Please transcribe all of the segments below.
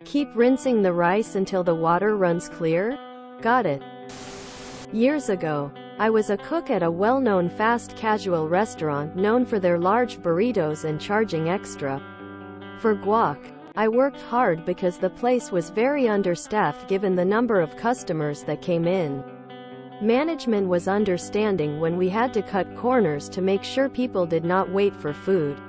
Keep rinsing the rice until the water runs clear? Got it. Years ago, I was a cook at a well-known fast casual restaurant known for their large burritos and charging extra for guac. I worked hard because the place was very understaffed given the number of customers that came in. Management was understanding when we had to cut corners to make sure people did not wait for food.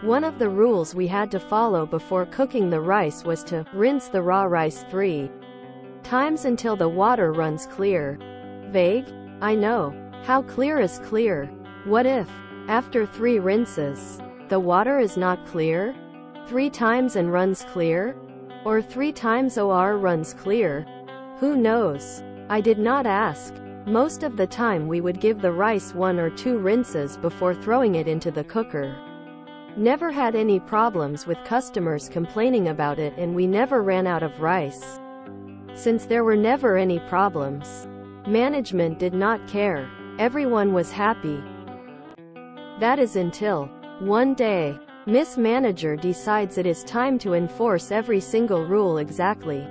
One of the rules we had to follow before cooking the rice was to rinse the raw rice 3 times until the water runs clear. Vague? I know. How clear is clear? What if, after 3 rinses, the water is not clear? 3 times and runs clear? Or 3 times or runs clear? Who knows? I did not ask. Most of the time we would give the rice 1 or 2 rinses before throwing it into the cooker. Never had any problems with customers complaining about it, and we never ran out of rice. Since there were never any problems, management did not care. Everyone was happy. That is until, one day, Miss Manager decides it is time to enforce every single rule exactly.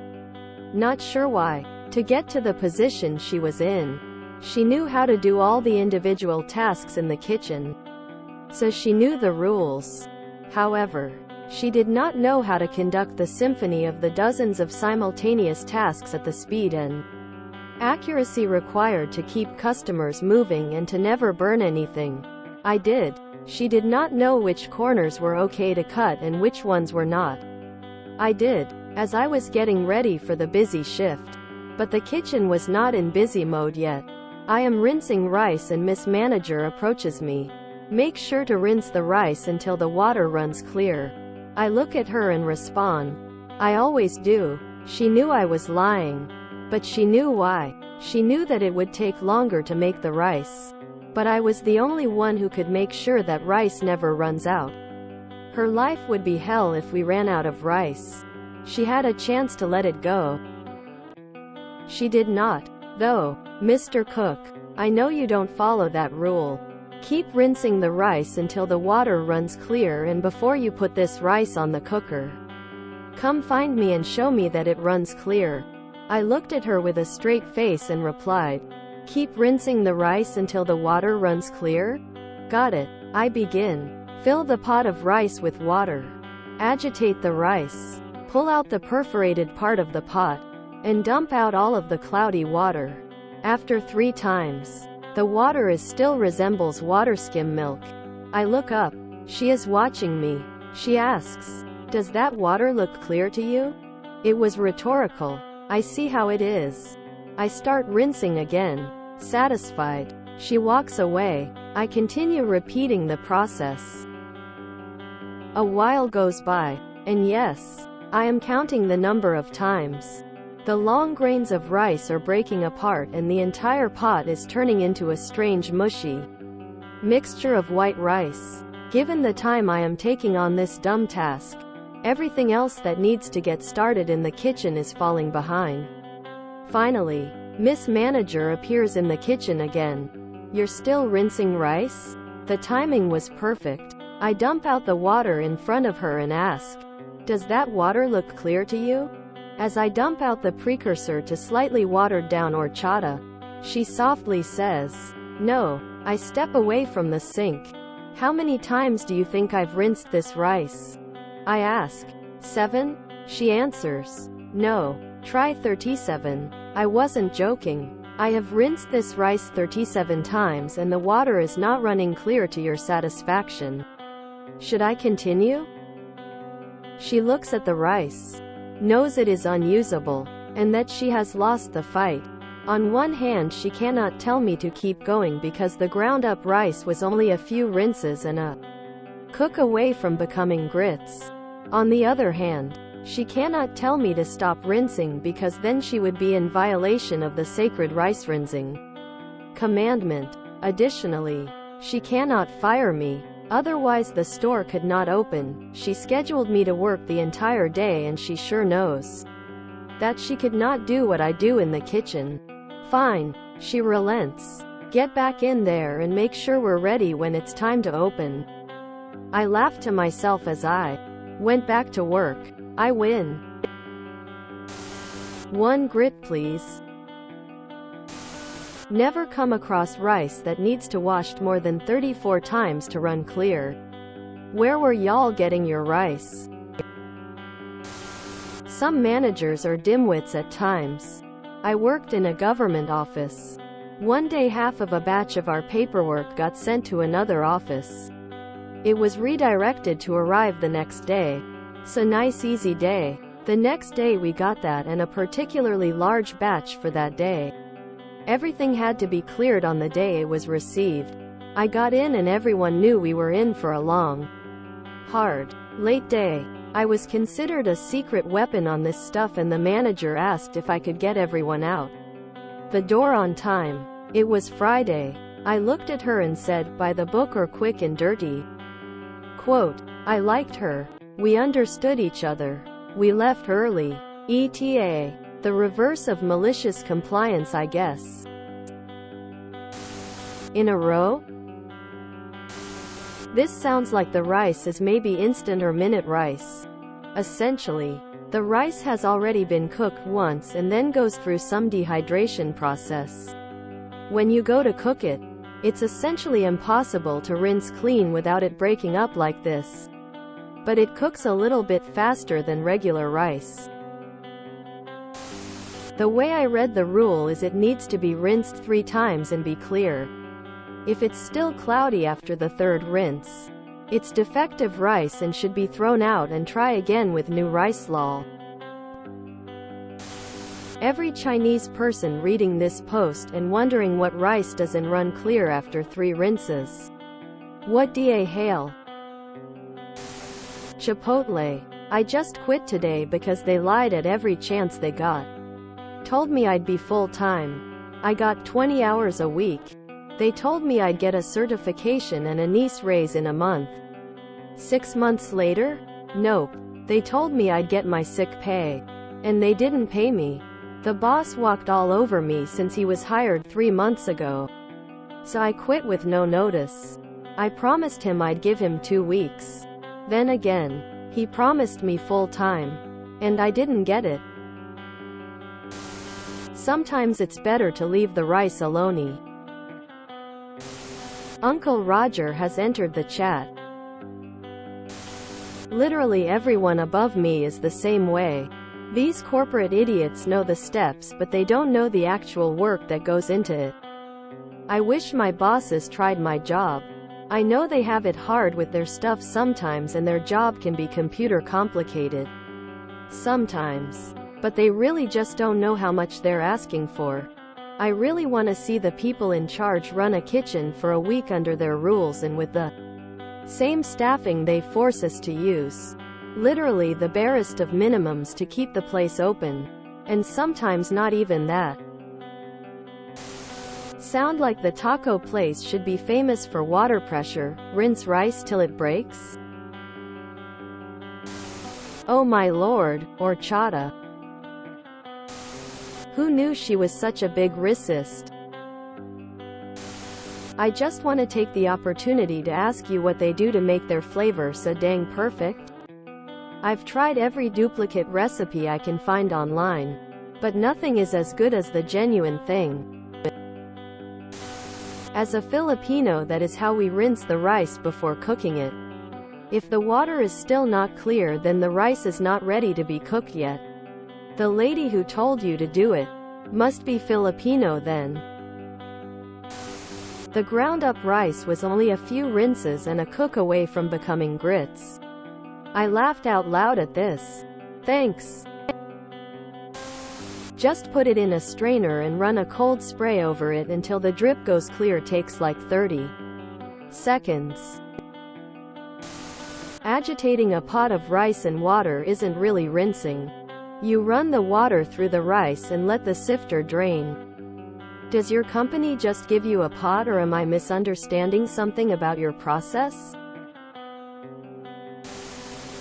Not sure why. To get to the position she was in, she knew how to do all the individual tasks in the kitchen. So she knew the rules. However, she did not know how to conduct the symphony of the dozens of simultaneous tasks at the speed and accuracy required to keep customers moving and to never burn anything. I did. She did not know which corners were okay to cut and which ones were not. I did, as I was getting ready for the busy shift. But the kitchen was not in busy mode yet. I am rinsing rice and Miss Manager approaches me. Make sure to rinse the rice until the water runs clear. I look at her and respond. I always do. She knew I was lying. But she knew why. She knew that it would take longer to make the rice. But I was the only one who could make sure that rice never runs out. Her life would be hell if we ran out of rice. She had a chance to let it go. She did not. Though, Mr. Cook, I know you don't follow that rule. Keep rinsing the rice until the water runs clear and before you put this rice on the cooker. Come find me and show me that it runs clear. I looked at her with a straight face and replied, keep rinsing the rice until the water runs clear? Got it. I begin. Fill the pot of rice with water. Agitate the rice. Pull out the perforated part of the pot, and dump out all of the cloudy water. After 3 times, the water still resembles water skim milk. I look up. She is watching me. She asks, does that water look clear to you? It was rhetorical. I see how it is. I start rinsing again. Satisfied. She walks away. I continue repeating the process. A while goes by, and yes, I am counting the number of times. The long grains of rice are breaking apart and the entire pot is turning into a strange mushy mixture of white rice. Given the time I am taking on this dumb task, everything else that needs to get started in the kitchen is falling behind. Finally, Miss Manager appears in the kitchen again. You're still rinsing rice? The timing was perfect. I dump out the water in front of her and ask, does that water look clear to you? As I dump out the precursor to slightly watered down horchata, she softly says, no. I step away from the sink. How many times do you think I've rinsed this rice? I ask. 7? She answers, no. Try 37. I wasn't joking. I have rinsed this rice 37 times and the water is not running clear to your satisfaction. Should I continue? She looks at the rice, knows it is unusable, and that she has lost the fight. On one hand, she cannot tell me to keep going because the ground-up rice was only a few rinses and a cook away from becoming grits. On the other hand, she cannot tell me to stop rinsing because then she would be in violation of the sacred rice rinsing commandment. Additionally, she cannot fire me. Otherwise the store could not open. She scheduled me to work the entire day and she sure knows that she could not do what I do in the kitchen. Fine. She relents. Get back in there and make sure we're ready when it's time to open. I laughed to myself as I went back to work. I win. 1 grit please. Never come across rice that needs to washed more than 34 times to run clear. Where were y'all getting your rice? Some managers are dimwits at times. I worked in a government office. One day half of a batch of our paperwork got sent to another office. It was redirected to arrive the next day. So nice easy day. The next day we got that and a particularly large batch for that day. Everything had to be cleared on the day it was received. I got in and everyone knew we were in for a long, hard, late day. I was considered a secret weapon on this stuff and the manager asked if I could get everyone out the door on time. It was Friday. I looked at her and said, by the book or quick and dirty. Quote, I liked her. We understood each other. We left early. ETA. The reverse of malicious compliance, I guess. In a row? This sounds like the rice is maybe instant or minute rice. Essentially, the rice has already been cooked once and then goes through some dehydration process. When you go to cook it, it's essentially impossible to rinse clean without it breaking up like this. But it cooks a little bit faster than regular rice. The way I read the rule is it needs to be rinsed 3 times and be clear. If it's still cloudy after the 3rd rinse, it's defective rice and should be thrown out and try again with new rice lol. Every Chinese person reading this post and wondering what rice doesn't run clear after 3 rinses. What da hail? Chipotle. I just quit today because they lied at every chance they got. Told me I'd be full-time. I got 20 hours a week. They told me I'd get a certification and a niece raise in a month. 6 months later? Nope. They told me I'd get my sick pay. And they didn't pay me. The boss walked all over me since he was hired 3 months ago. So I quit with no notice. I promised him I'd give him 2 weeks. Then again, he promised me full-time. And I didn't get it. Sometimes it's better to leave the rice alone. Uncle Roger has entered the chat. Literally everyone above me is the same way. These corporate idiots know the steps but they don't know the actual work that goes into it. I wish my bosses tried my job. I know they have it hard with their stuff sometimes and their job can be computer complicated. Sometimes. But they really just don't know how much they're asking for. I really want to see the people in charge run a kitchen for a week under their rules and with the same staffing they force us to use. Literally the barest of minimums to keep the place open. And sometimes not even that. Sound like the taco place should be famous for water pressure, rinse rice till it breaks? Oh my lord, horchata. Who knew she was such a big racist? I just want to take the opportunity to ask you what they do to make their flavor so dang perfect. I've tried every duplicate recipe I can find online, but nothing is as good as the genuine thing. As a Filipino, that is how we rinse the rice before cooking it. If the water is still not clear, then the rice is not ready to be cooked yet. The lady who told you to do it must be Filipino then. The ground up rice was only a few rinses and a cook away from becoming grits. I laughed out loud at this. Thanks. Just put it in a strainer and run a cold spray over it until the drip goes clear. Takes like 30 seconds. Agitating a pot of rice and water isn't really rinsing. You run the water through the rice and let the sifter drain. Does your company just give you a pot, or am I misunderstanding something about your process?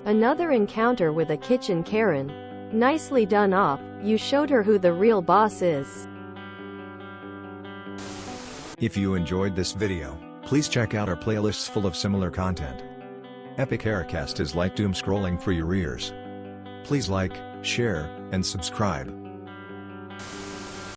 Another encounter with a kitchen Karen. Nicely done, op. You showed her who the real boss is. If you enjoyed this video, please check out our playlists full of similar content. Epic Aircast is like doom scrolling for your ears. Please like, share, and subscribe.